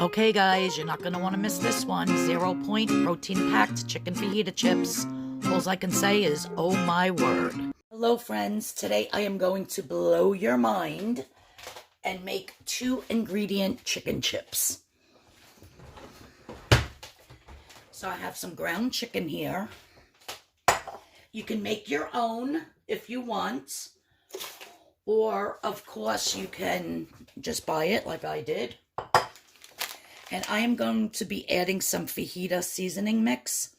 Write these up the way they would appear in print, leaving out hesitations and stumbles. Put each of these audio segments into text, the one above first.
Okay, guys, you're not going to want to miss this one. 0 point, protein-packed chicken fajita chips. All I can say is, oh my word. Hello, friends. Today I am going to blow your mind and make 2-ingredient chicken chips. So I have some ground chicken here. You can make your own if you want. Or, of course, you can just buy it like I did. And I am going to be adding some fajita seasoning mix.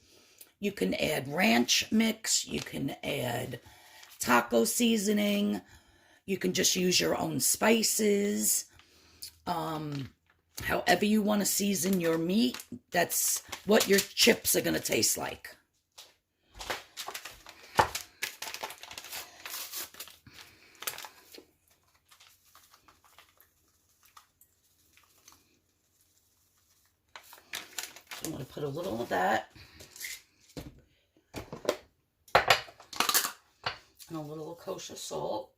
You can add ranch mix. You can add taco seasoning. You can just use your own spices. However you want to season your meat, that's what your chips are going to taste like. I'm going to put a little of that and a little kosher salt.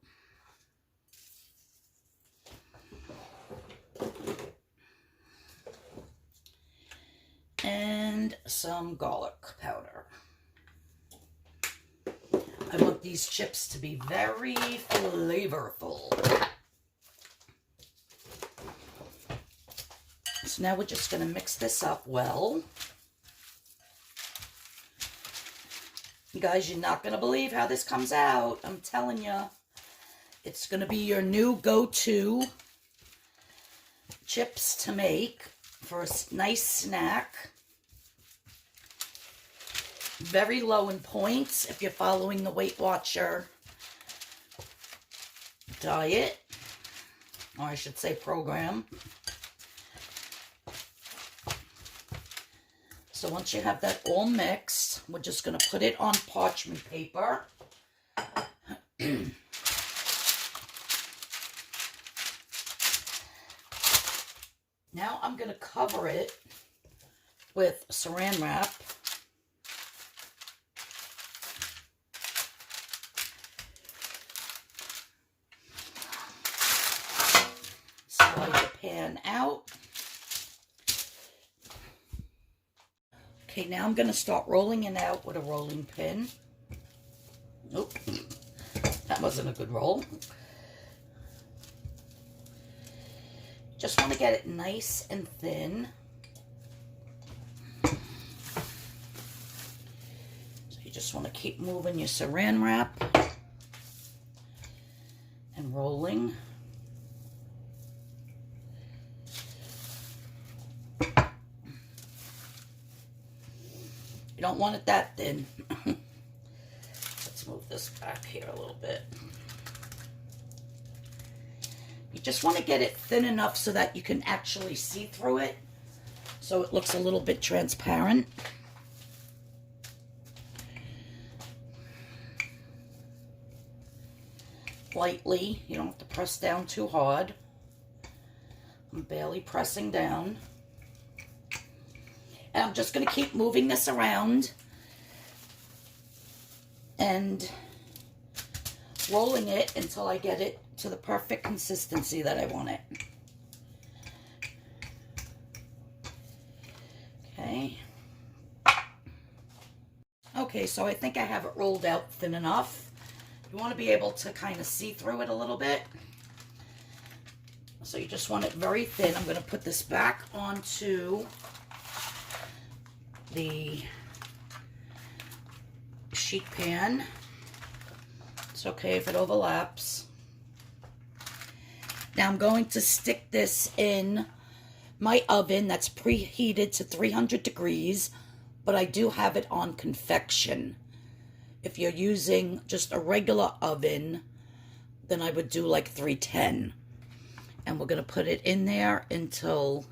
And some garlic powder. I want these chips to be very flavorful. So now we're just going to mix this up well. You guys, you're not going to believe how this comes out. I'm telling you. It's going to be your new go-to chips to make for a nice snack. Very low in points if you're following the Weight Watcher diet, or I should say program. So once you have that all mixed, we're just going to put it on parchment paper. Now I'm going to cover it with saran wrap. Slide the pan out. Okay, now I'm going to start rolling it out with a rolling pin. Nope, that wasn't a good roll. Just want to get it nice and thin. So you just want to keep moving your saran wrap and rolling. You don't want it that thin. Let's move this back here a little bit. You just want to get it thin enough so that you can actually see through it, so it looks a little bit transparent. Lightly, you don't have to press down too hard. I'm barely pressing down. And I'm just going to keep moving this around and rolling it until I get it to the perfect consistency that I want it. Okay. Okay, so I think I have it rolled out thin enough. You want to be able to kind of see through it a little bit. So you just want it very thin. I'm going to put this back onto the sheet pan. It's okay if it overlaps. Now I'm going to stick this in my oven that's preheated to 300 degrees, but I do have it on convection. If you're using just a regular oven, then I would do like 310. And we're going to put it in there until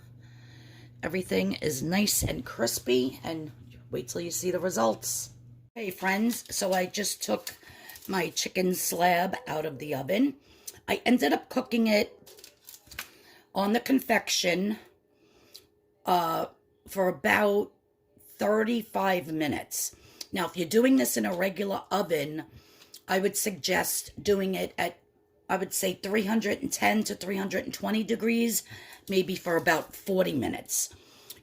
everything is nice and crispy, and wait till you see the results. Hey friends, so I just took my chicken slab out of the oven. I ended up cooking it on the convection for about 35 minutes. Now, if you're doing this in a regular oven, I would suggest doing it at, I would say 310 to 320 degrees, maybe for about 40 minutes.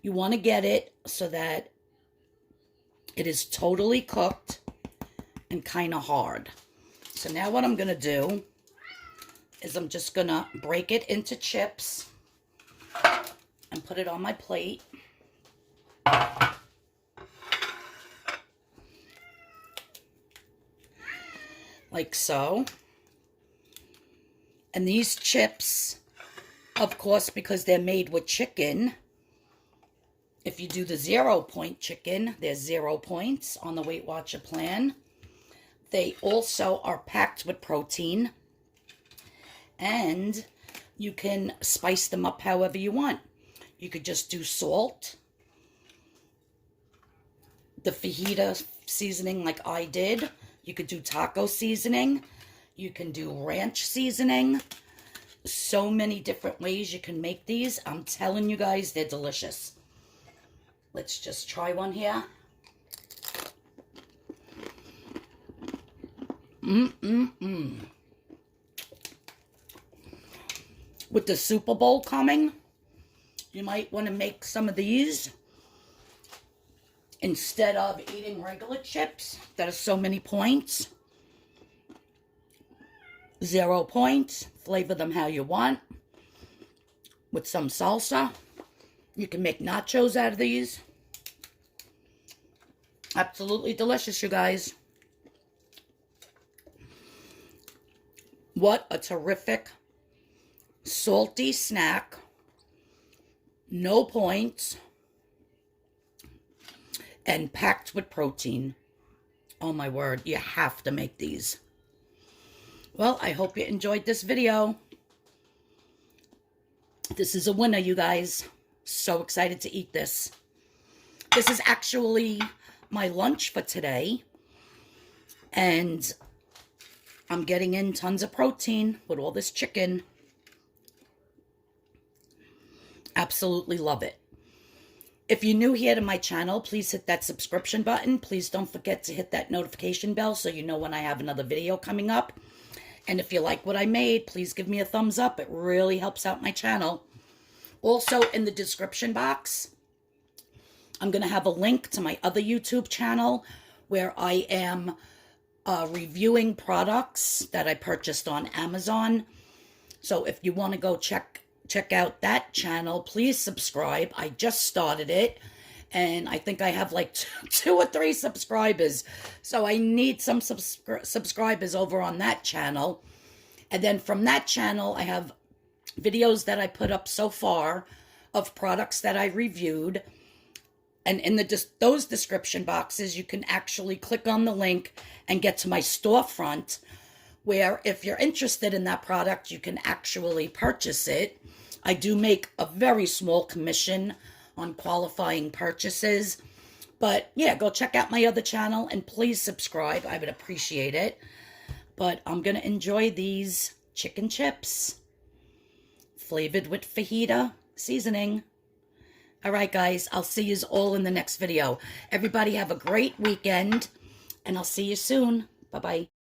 You want to get it so that it is totally cooked and kind of hard. So now what I'm going to do is I'm just going to break it into chips and put it on my plate. Like so. And these chips, of course, because they're made with chicken, if you do the 0 point chicken, there's 0 points on the Weight Watcher plan. They also are packed with protein. And you can spice them up however you want. You could just do salt, the fajita seasoning like I did. You could do taco seasoning. You can do ranch seasoning. So many different ways you can make these. I'm telling you guys, they're delicious. Let's just try one here. With the Super Bowl coming, you might want to make some of these instead of eating regular chips that are so many points. 0 points. Flavor them how you want. With some salsa. You can make nachos out of these. Absolutely delicious, you guys. What a terrific salty snack. No points. And packed with protein. Oh my word, you have to make these. Well, I hope you enjoyed this video. This is a winner, you guys. So excited to eat this. This is actually my lunch for today. And I'm getting in tons of protein with all this chicken. Absolutely love it. If you're new here to my channel, please hit that subscription button. Please don't forget to hit that notification bell so you know when I have another video coming up. And if you like what I made, please give me a thumbs up. It really helps out my channel. Also, in the description box, I'm going to have a link to my other YouTube channel where I am reviewing products that I purchased on Amazon. So if you want to go check out that channel, please subscribe. I just started it, and I think I have like 2 or 3 subscribers. So I need some subscribers over on that channel. And then from that channel, I have videos that I put up so far of products that I reviewed. And in those description boxes, you can actually click on the link and get to my storefront, where if you're interested in that product, you can actually purchase it. I do make a very small commission on qualifying purchases. But yeah, go check out my other channel and please subscribe. I would appreciate it. But I'm going to enjoy these chicken chips flavored with fajita seasoning. All right, guys, I'll see you all in the next video. Everybody have a great weekend, and I'll see you soon. Bye-bye.